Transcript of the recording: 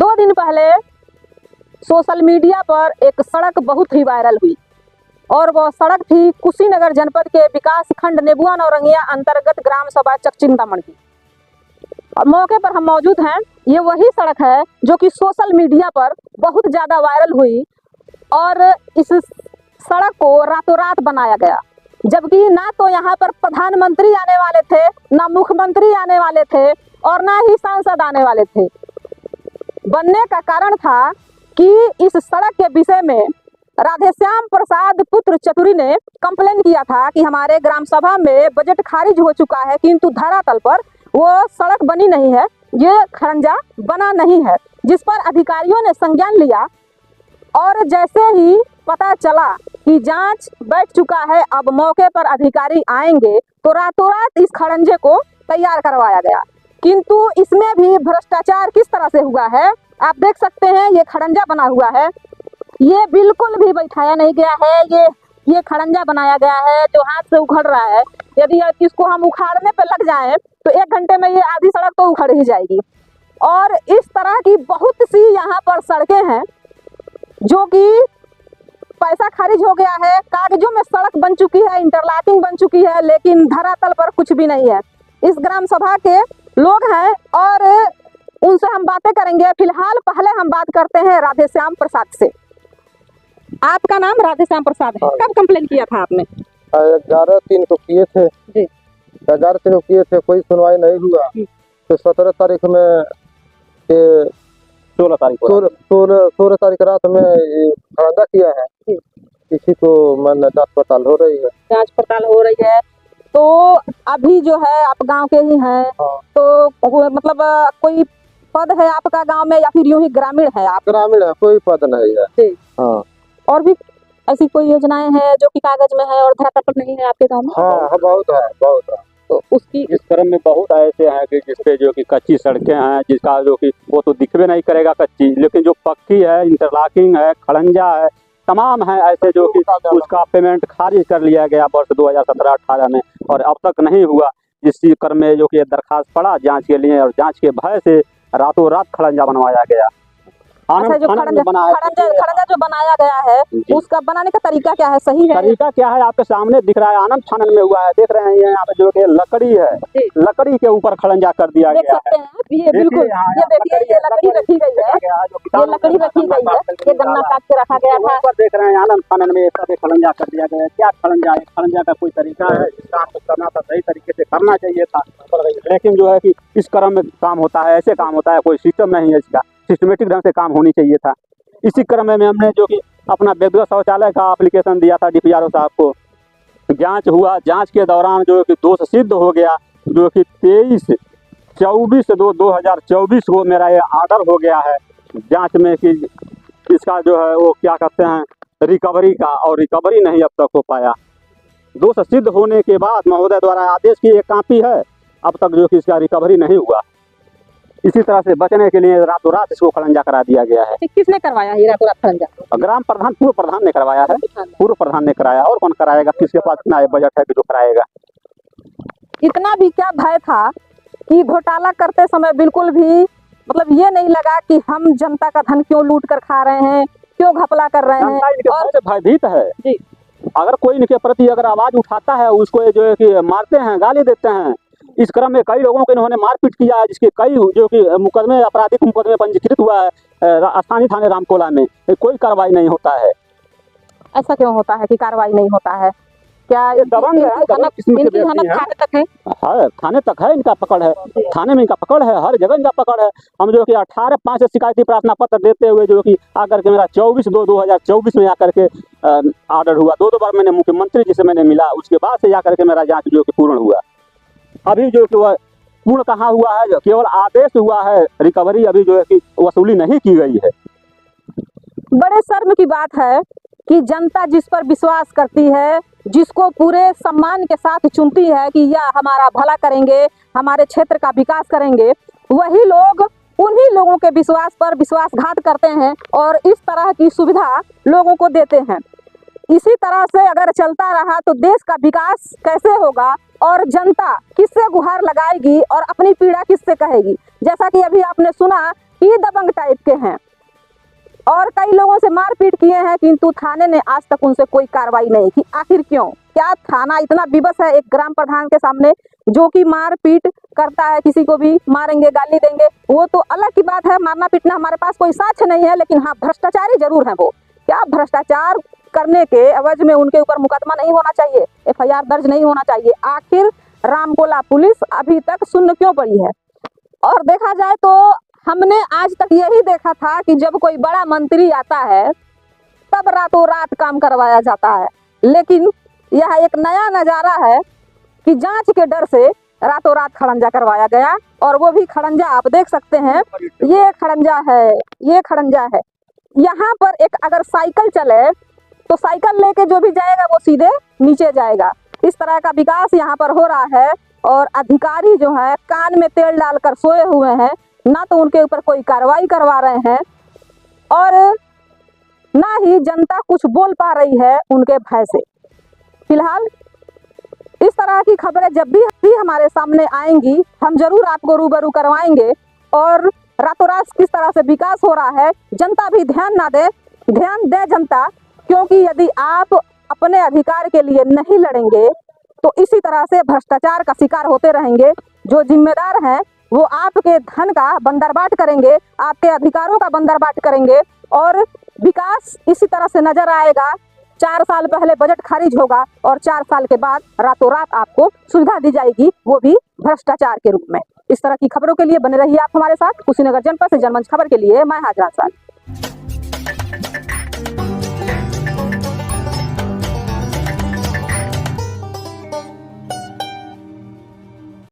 2 दिन पहले social media पर एक सड़क बहुत ही वायरल हुई और वह सड़क थी कुशीनगर जनपद के विकास खंड नेबुआ नौरंगिया अंतर्गत ग्राम सभा चकचिंतामण की। मौके पर हम मौजूद हैं। ये वही सड़क है जो कि सोशल मीडिया पर बहुत ज़्यादा वायरल हुई और इस सड़क को रातों रात बनाया गया, जबकि ना तो यहाँ पर प्रधानमंत्री आने वाले थे, ना मुख्यमंत्री आने वाले थे और ना ही सांसद आने वाले थे। बनने का कारण था कि इस सड़क के विषय में राधेश्याम प्रसाद पुत्र चतुरी ने कंप्लेन किया था कि हमारे ग्राम सभा में बजट खारिज हो चुका है, किंतु धरातल पर वो सड़क बनी नहीं है, ये खरंजा बना नहीं है, जिस पर अधिकारियों ने संज्ञान लिया और जैसे ही पता चला कि जांच बैठ चुका है, अब मौके पर अधिकारी आएंगे तो रातों रात इस खरंजे को तैयार करवाया गया। किंतु इसमें भी भ्रष्टाचार किस तरह से हुआ है आप देख सकते हैं। ये खरंजा बना हुआ है, ये बिल्कुल भी बैठाया नहीं गया है, ये खरंजा बनाया गया है जो हाथ से उखड़ रहा है। यदि इसको हम उखाड़ने पे लग जाएं तो 1 घंटे में ये आधी सड़क तो उखड़ ही जाएगी। और इस तरह की बहुत सी यहाँ पर सड़कें हैं जो कि पैसा खारिज हो गया है, कागजों में सड़क बन चुकी है, इंटरलॉकिंग बन चुकी है, लेकिन धरातल पर कुछ भी नहीं है। इस ग्राम सभा के लोग हैं और उनसे हम बातें करेंगे। फिलहाल पहले हम बात करते हैं राधेश्याम प्रसाद से। आपका नाम राधेश्याम प्रसाद है, कब कंप्लेन किया था आपने? 11/3 को किए थे जी। 11/3 को किए थे, कोई सुनवाई नहीं हुआ। तो 17 तारीख में 16 तारीख रात में खरंजा किया है। किसी को मन जांच पड़ताल हो रही है, जांच पड़ताल हो रही है। तो अभी जो है आप गांव के ही हैं। हाँ। तो मतलब कोई पद है आपका गांव में या फिर यूं ही ग्रामीण है आप? ग्रामीण है, कोई पद नहीं है। हाँ। और भी ऐसी कोई योजनाएं हैं जो कि कागज में है और धरातल पर नहीं है आपके गांव में? हाँ, बहुत है। तो उसकी इस क्रम में बहुत ऐसे हैं कि जिसपे जो कि कच्ची सड़कें हैं, जिसका जो कि वो तो दिखबे नहीं करेगा कच्ची, लेकिन जो पक्की है, इंटरलॉकिंग है, खड़ंजा है, तमाम है ऐसे जो कि उसका पेमेंट खारिज कर लिया गया वर्ष 2017-18 में और अब तक नहीं हुआ। जिस क्रम में जो कि दरखास्त पड़ा जांच के लिए और जांच के भय से रातों रात खड़ंजा बनवाया गया। अच्छा, जो खड़ंजा जो बनाया गया है उसका बनाने का तरीका क्या है? सही है? तरीका क्या है आपके सामने दिख रहा है, आनंद फानन में हुआ है, देख रहे हैं यहाँ पे जो कि लकड़ी है, लकड़ी के ऊपर खड़ंजा कर दिया गया है। ये बिल्कुल, ये देखिए ये लकड़ी रखी गई है, ये लकड़ी रखी गई है, ये गन्ना काट के रखा गया था। देख रहे हैं आनंद फानन में सब खड़ंजा कर दिया गया है। क्या खड़ंजा है? खड़ंजा का कोई तरीका है जिसका आपको करना था, सही तरीके से करना चाहिए था, लेकिन जो है कि इस क्रम में काम होता है, ऐसे काम होता है, कोई सिस्टम नहीं है इसका, सिस्टमेटिक ढंग से काम होनी चाहिए था। इसी क्रम में हमने जो कि अपना व्यक्तिगत शौचालय का एप्लीकेशन दिया था डीपीआरओ साहब को। जांच हुआ, जांच के दौरान जो कि दोष सिद्ध हो गया, जो कि 23/2/2024 को मेरा ये ऑर्डर हो गया है जांच में कि इसका जो है वो क्या कहते हैं रिकवरी का, और रिकवरी नहीं अब तक हो पाया। दोष सिद्ध होने के बाद महोदय द्वारा आदेश की एक कॉपी है, अब तक जो कि इसका रिकवरी नहीं हुआ। इसी तरह से बचने के लिए रातों रात इसको खड़ंजा करा दिया गया है। किसने करवाया है रातों रात खड़ंजा? ग्राम प्रधान, पूर्व प्रधान ने करवाया है। पूर्व प्रधान ने कराया, और कौन कराएगा? किसके पास इतना बजट है कि जो कराएगा? इतना भी क्या भय था कि घोटाला करते समय बिल्कुल भी मतलब ये नहीं लगा कि हम जनता का धन क्यों लूट कर खा रहे हैं, क्यों घपला कर रहे हैं? और भयभीत है जी। अगर कोई इनके प्रति अगर आवाज उठाता है, उसको जो है कि मारते हैं, गाली देते हैं। इस क्रम में कई लोगों को इन्होंने मारपीट किया है, जिसके कई जो कि मुकदमे, आपराधिक मुकदमे पंजीकृत हुआ है स्थानीय थाने रामकोला में, कोई कार्रवाई नहीं होता है। ऐसा क्यों होता है कि कार्रवाई नहीं होता है? क्या दबंग है? थाने तक है? हाँ, थाने तक है इनका पकड़ है, थाने में इनका पकड़ है, हर जगह इनका पकड़ है। हम जो कि 18/5 से शिकायती प्रार्थना पत्र देते हुए जो कि आकर के मेरा 24/2/2024 में आकर के ऑर्डर हुआ। 2 बार मैंने मुख्यमंत्री जी से मैंने मिला, उसके बाद से जाकर के मेरा जांच जो कि पूर्ण हुआ। अभी जो कि वह पूर्ण कहाँ हुआ है, केवल आदेश हुआ है, रिकवरी अभी जो है कि वसूली नहीं की गई है। बड़े शर्म की बात है कि जनता जिस पर विश्वास करती है, जिसको पूरे सम्मान के साथ चुनती है कि यह हमारा भला करेंगे, हमारे क्षेत्र का विकास करेंगे, वही लोग उन्हीं लोगों के विश्वास पर विश्वासघात करते हैं और इस तरह की सुविधा लोगों को देते हैं। इसी तरह से अगर चलता रहा तो देश का विकास कैसे होगा और जनता किससे गुहार लगाएगी और अपनी पीड़ा किससे कहेगी? जैसा कि अभी आपने सुना ही दबंग टाइप के हैं और कई लोगों से मारपीट किए हैं, किंतु थाने ने आज तक उनसे कोई कार्रवाई नहीं की। आखिर क्यों? क्या थाना इतना विवश है एक ग्राम प्रधान के सामने जो कि मारपीट करता है, किसी को भी मारेंगे, गाली देंगे, वो तो अलग की बात है, मारना पीटना हमारे पास कोई साक्ष्य नहीं है, लेकिन हाँ भ्रष्टाचारी जरूर है वो। क्या भ्रष्टाचार करने के एवज में उनके ऊपर मुकदमा नहीं होना चाहिए, FIR दर्ज नहीं होना चाहिए? आखिर रामकोला पुलिस अभी तक सुन्न क्यों पड़ी है? और देखा जाए तो हमने आज तक यही देखा था कि जब कोई बड़ा मंत्री आता है तब रातों रात काम करवाया जाता है, लेकिन यह एक नया नजारा है कि जांच के डर से रातों रात खड़ंजा करवाया गया। और वो भी खड़ंजा आप देख सकते हैं, ये खड़ंजा है, ये खड़ंजा है। यहाँ पर एक अगर साइकिल चले तो साइकिल लेके जो भी जाएगा वो सीधे नीचे जाएगा। इस तरह का विकास यहाँ पर हो रहा है और अधिकारी जो है कान में तेल डालकर सोए हुए हैं, ना तो उनके ऊपर कोई कार्रवाई करवा रहे हैं और ना ही जनता कुछ बोल पा रही है उनके भय से। फिलहाल इस तरह की खबरें जब भी हमारे सामने आएंगी हम जरूर आपको रूबरू करवाएंगे। और रातों रात किस तरह से विकास हो रहा है, जनता भी ध्यान दे जनता, क्योंकि यदि आप अपने अधिकार के लिए नहीं लड़ेंगे तो इसी तरह से भ्रष्टाचार का शिकार होते रहेंगे। जो जिम्मेदार हैं वो आपके धन का बंदरबाट करेंगे, आपके अधिकारों का बंदरबाट करेंगे और विकास इसी तरह से नजर आएगा। 4 साल पहले बजट खारिज होगा और 4 साल के बाद रातों रात आपको सुविधा दी जाएगी, वो भी भ्रष्टाचार के रूप में। इस तरह की खबरों के लिए बने रहिए आप हमारे साथ। कुशीनगर जनपद से जनमंच खबर के लिए मैं हाजरा साल।